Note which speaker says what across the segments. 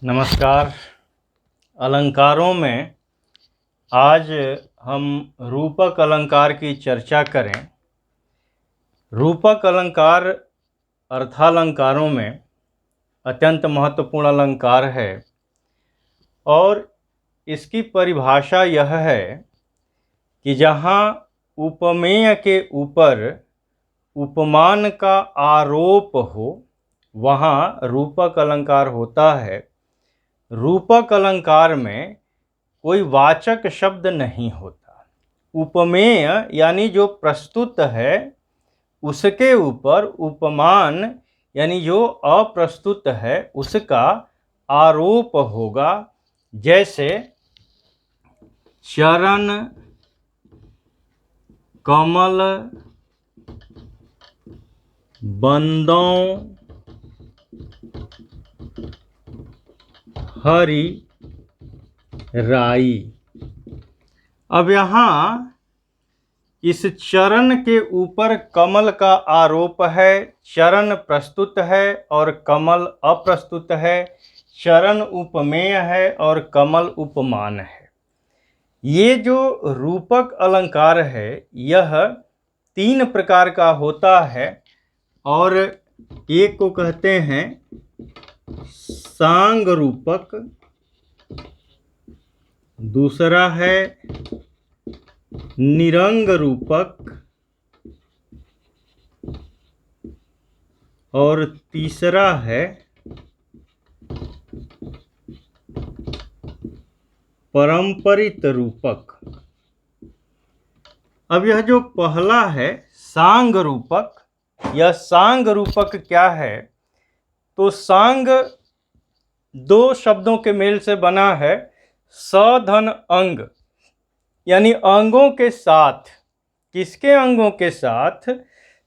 Speaker 1: नमस्कार। अलंकारों में आज हम रूपक अलंकार की चर्चा करें। रूपक अलंकार अर्थालंकारों में अत्यंत महत्वपूर्ण अलंकार है और इसकी परिभाषा यह है कि जहाँ उपमेय के ऊपर उपमान का आरोप हो वहाँ रूपक अलंकार होता है। रूपक अलंकार में कोई वाचक शब्द नहीं होता। उपमेय यानी जो प्रस्तुत है उसके ऊपर उपमान यानी जो अप्रस्तुत है उसका आरोप होगा। जैसे चरण, कमल, बंदों, हरि, राई। अब यहाँ इस चरण के ऊपर कमल का आरोप है। चरण प्रस्तुत है और कमल अप्रस्तुत है। चरण उपमेय है और कमल उपमान है। ये जो रूपक अलंकार है यह 3 प्रकार का होता है और एक को कहते हैं सांग रूपक, दूसरा है निरंग रूपक और तीसरा है परंपरित रूपक। अब यह जो पहला है सांग रूपक, यह सांग रूपक क्या है? तो सांग 2 शब्दों के मेल से बना है। सधन अंग यानी अंगों के साथ। किसके अंगों के साथ?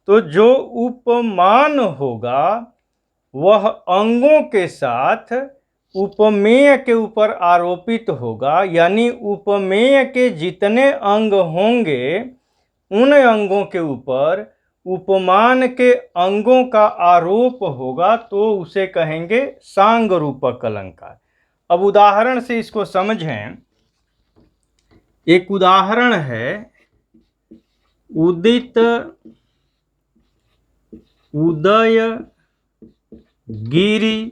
Speaker 1: तो जो उपमान होगा वह अंगों के साथ उपमेय के ऊपर आरोपित होगा। यानी उपमेय के जितने अंग होंगे उन अंगों के ऊपर उपमान के अंगों का आरोप होगा तो उसे कहेंगे सांग रूपक अलंकार। अब उदाहरण से इसको समझें। एक उदाहरण है उदित, उदय, गिरि,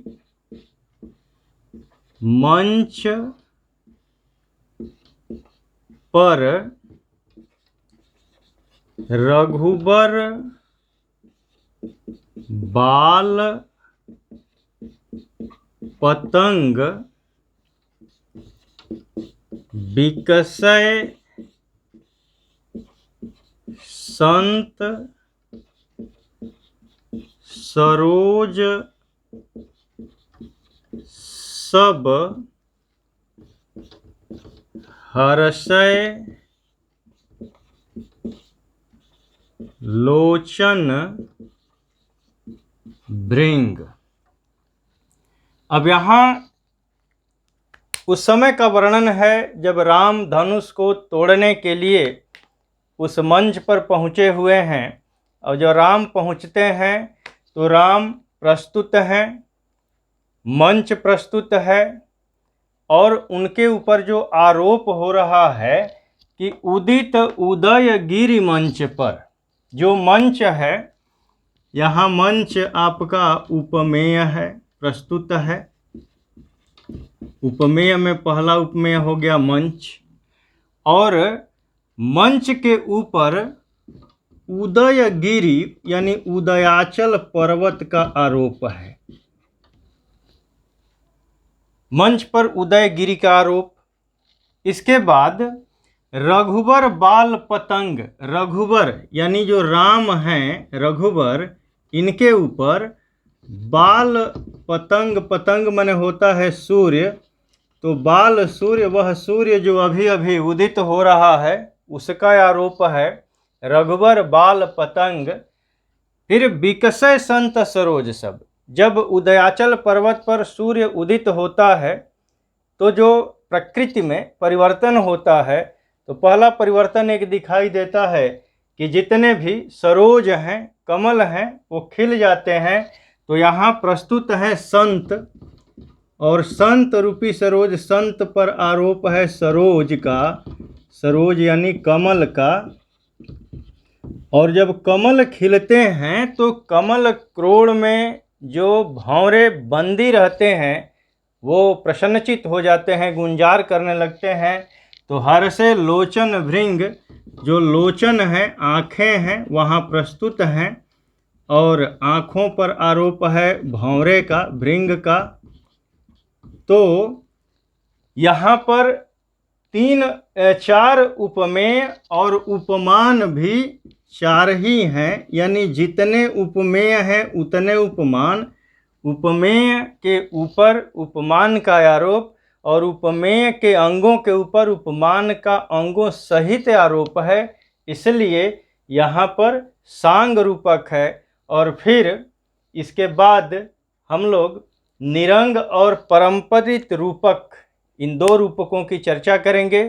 Speaker 1: मंच पर रघुबर बाल पतंग विकसय संत सरोज सब हर्षय लोचन भृंग। अब यहाँ उस समय का वर्णन है जब राम धनुष को तोड़ने के लिए उस मंच पर पहुँचे हुए हैं। और जब राम पहुँचते हैं तो राम प्रस्तुत हैं, मंच प्रस्तुत है और उनके ऊपर जो आरोप हो रहा है कि उदित उदय गिरि मंच पर, जो मंच है यहाँ मंच आपका उपमेय है, प्रस्तुत है। उपमेय में पहला उपमेय हो गया मंच। और मंच के ऊपर उदय गिरि यानी उदयाचल पर्वत का आरोप है। मंच पर उदय गिरि का आरोप। इसके बाद रघुबर बाल पतंग, रघुबर यानी जो राम हैं रघुबर, इनके ऊपर बाल पतंग, पतंग माने होता है सूर्य, तो बाल सूर्य, वह सूर्य जो अभी अभी उदित हो रहा है उसका आरोप है। रघुबर बाल पतंग। फिर विकसय संत सरोज सब। जब उदयाचल पर्वत पर सूर्य उदित होता है तो जो प्रकृति में परिवर्तन होता है तो पहला परिवर्तन एक दिखाई देता है कि जितने भी सरोज हैं, कमल हैं, वो खिल जाते हैं। तो यहाँ प्रस्तुत है संत और संत रूपी सरोज, संत पर आरोप है सरोज का, सरोज यानी कमल का। और जब कमल खिलते हैं तो कमल क्रोड़ में जो भंवरे बंदी रहते हैं वो प्रसन्नचित हो जाते हैं, गुंजार करने लगते हैं। तो हर से लोचन भृंग, जो लोचन है आँखें हैं वहाँ प्रस्तुत हैं, और आँखों पर आरोप है भंवरे का, भृंग का। तो यहाँ पर चार उपमेय और उपमान भी चार ही हैं, यानी जितने उपमेय हैं उतने उपमान। उपमेय के ऊपर उपमान का आरोप और उपमेय के अंगों के ऊपर उपमान का अंगों सहित आरोप है, इसलिए यहाँ पर सांग रूपक है। और फिर इसके बाद हम लोग निरंग और परंपरित रूपक, इन दो रूपकों की चर्चा करेंगे।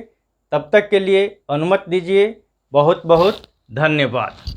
Speaker 1: तब तक के लिए अनुमति दीजिए। बहुत बहुत धन्यवाद।